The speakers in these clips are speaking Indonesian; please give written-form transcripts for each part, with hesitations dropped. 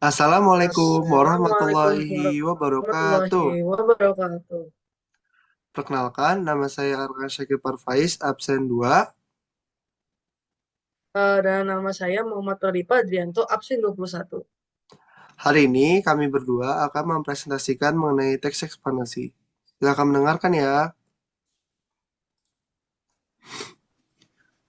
Assalamualaikum Assalamualaikum warahmatullahi wabarakatuh. warahmatullahi wabarakatuh. Perkenalkan, nama saya Arkan Syakir Parfaiz, absen 2. Dan nama saya Muhammad Rodipa Adrianto, absen 21. Hari ini kami berdua akan mempresentasikan mengenai teks ekspansi. Silakan mendengarkan ya.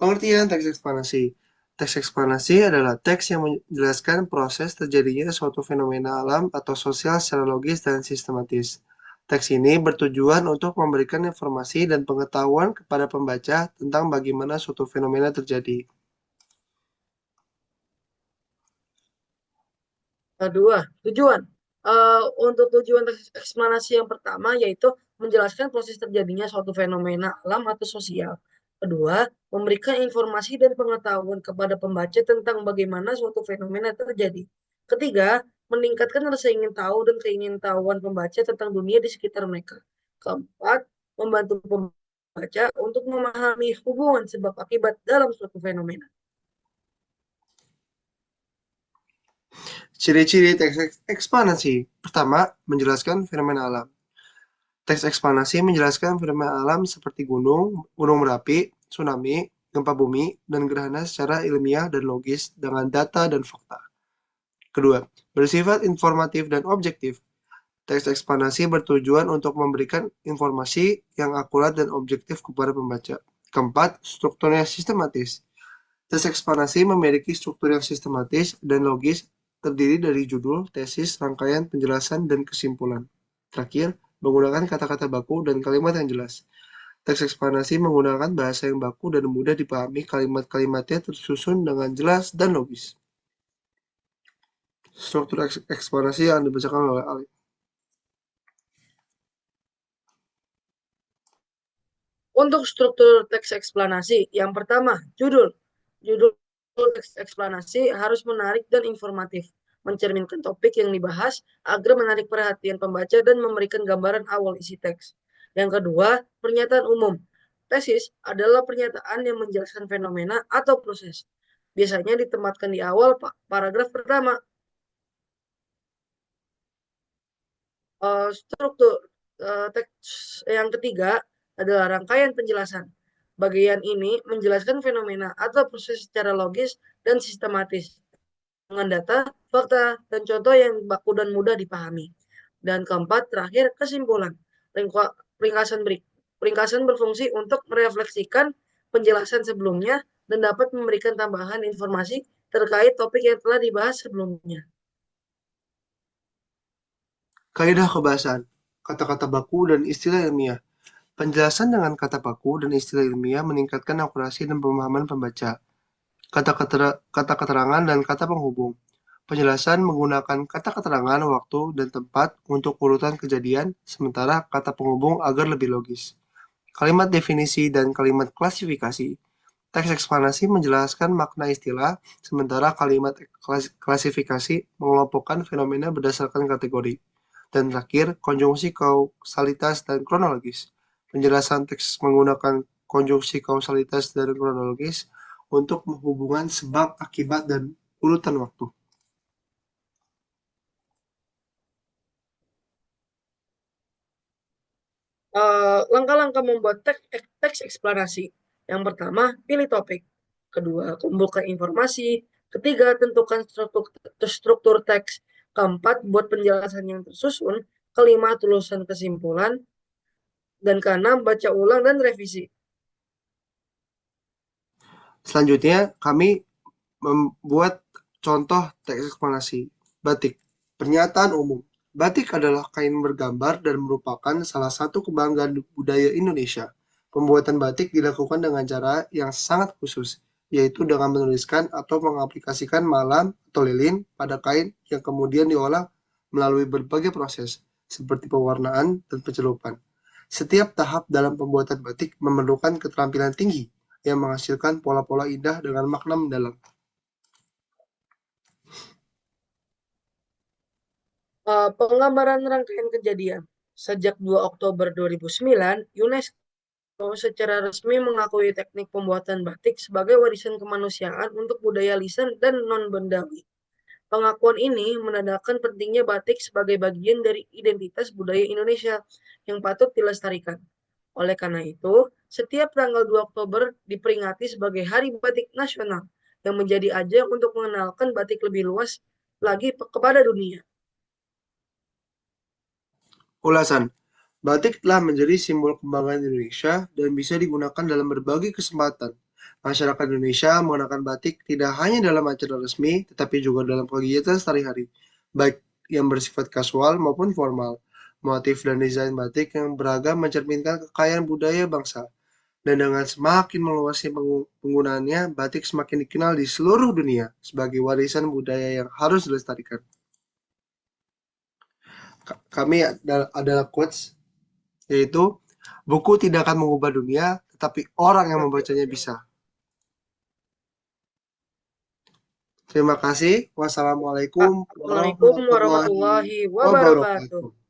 Pengertian teks ekspansi. Teks ekspansi adalah teks yang menjelaskan proses terjadinya suatu fenomena alam atau sosial secara logis dan sistematis. Teks ini bertujuan untuk memberikan informasi dan pengetahuan kepada pembaca tentang bagaimana suatu fenomena terjadi. Kedua, tujuan. Untuk tujuan teks eksplanasi yang pertama yaitu menjelaskan proses terjadinya suatu fenomena alam atau sosial. Kedua, memberikan informasi dan pengetahuan kepada pembaca tentang bagaimana suatu fenomena terjadi. Ketiga, meningkatkan rasa ingin tahu dan keingintahuan pembaca tentang dunia di sekitar mereka. Keempat, membantu pembaca untuk memahami hubungan sebab akibat dalam suatu fenomena. Ciri-ciri teks ekspansi. Pertama, menjelaskan fenomena alam. Teks eksplanasi menjelaskan fenomena alam seperti gunung, gunung berapi, tsunami, gempa bumi, dan gerhana secara ilmiah dan logis dengan data dan fakta. Kedua, bersifat informatif dan objektif. Teks eksplanasi bertujuan untuk memberikan informasi yang akurat dan objektif kepada pembaca. Keempat, strukturnya sistematis. Teks eksplanasi memiliki struktur yang sistematis dan logis, terdiri dari judul, tesis, rangkaian, penjelasan, dan kesimpulan. Terakhir, menggunakan kata-kata baku dan kalimat yang jelas. Teks eksplanasi menggunakan bahasa yang baku dan mudah dipahami, kalimat-kalimatnya tersusun dengan jelas dan logis. Struktur eksplanasi yang dibacakan oleh Ali. Untuk struktur teks eksplanasi, yang pertama, judul. Judul teks eksplanasi harus menarik dan informatif, mencerminkan topik yang dibahas agar menarik perhatian pembaca dan memberikan gambaran awal isi teks. Yang kedua, pernyataan umum. Tesis adalah pernyataan yang menjelaskan fenomena atau proses. Biasanya ditempatkan di awal paragraf pertama. Struktur teks yang ketiga adalah rangkaian penjelasan. Bagian ini menjelaskan fenomena atau proses secara logis dan sistematis dengan data, fakta, dan contoh yang baku dan mudah dipahami. Dan keempat, terakhir, kesimpulan. Ringkasan ringkasan berfungsi untuk merefleksikan penjelasan sebelumnya dan dapat memberikan tambahan informasi terkait topik yang telah dibahas sebelumnya. Kaidah kebahasaan, kata-kata baku dan istilah ilmiah. Penjelasan dengan kata baku dan istilah ilmiah meningkatkan akurasi dan pemahaman pembaca. Kata keterangan dan kata penghubung. Penjelasan menggunakan kata keterangan, waktu, dan tempat untuk urutan kejadian, sementara kata penghubung agar lebih logis. Kalimat definisi dan kalimat klasifikasi. Teks eksplanasi menjelaskan makna istilah, sementara kalimat klasifikasi mengelompokkan fenomena berdasarkan kategori. Dan terakhir, konjungsi kausalitas dan kronologis. Penjelasan teks menggunakan konjungsi kausalitas dan kronologis untuk menghubungkan sebab, akibat, dan urutan waktu. Langkah-langkah membuat teks eksplanasi. Yang pertama, pilih topik. Kedua, kumpulkan informasi. Ketiga, tentukan struktur teks. Keempat, buat penjelasan yang tersusun. Kelima, tulisan kesimpulan. Dan keenam, baca ulang dan revisi. Selanjutnya, kami membuat contoh teks eksplanasi. Batik. Pernyataan umum. Batik adalah kain bergambar dan merupakan salah satu kebanggaan budaya Indonesia. Pembuatan batik dilakukan dengan cara yang sangat khusus, yaitu dengan menuliskan atau mengaplikasikan malam atau lilin pada kain yang kemudian diolah melalui berbagai proses, seperti pewarnaan dan pencelupan. Setiap tahap dalam pembuatan batik memerlukan keterampilan tinggi yang menghasilkan pola-pola indah dengan makna mendalam. Penggambaran rangkaian kejadian. Sejak 2 Oktober 2009, UNESCO secara resmi mengakui teknik pembuatan batik sebagai warisan kemanusiaan untuk budaya lisan dan non-bendawi. Pengakuan ini menandakan pentingnya batik sebagai bagian dari identitas budaya Indonesia yang patut dilestarikan. Oleh karena itu, setiap tanggal 2 Oktober diperingati sebagai Hari Batik Nasional yang menjadi ajang untuk mengenalkan batik lebih luas lagi kepada dunia. Ulasan: batik telah menjadi simbol kebanggaan Indonesia dan bisa digunakan dalam berbagai kesempatan. Masyarakat Indonesia mengenakan batik tidak hanya dalam acara resmi, tetapi juga dalam kegiatan sehari-hari, baik yang bersifat kasual maupun formal. Motif dan desain batik yang beragam mencerminkan kekayaan budaya bangsa. Dan dengan semakin meluasnya penggunaannya, batik semakin dikenal di seluruh dunia sebagai warisan budaya yang harus dilestarikan. Kami adalah quotes, yaitu buku tidak akan mengubah dunia, tetapi orang yang membacanya bisa. Terima kasih. Wassalamualaikum Assalamualaikum warahmatullahi warahmatullahi wabarakatuh. wabarakatuh.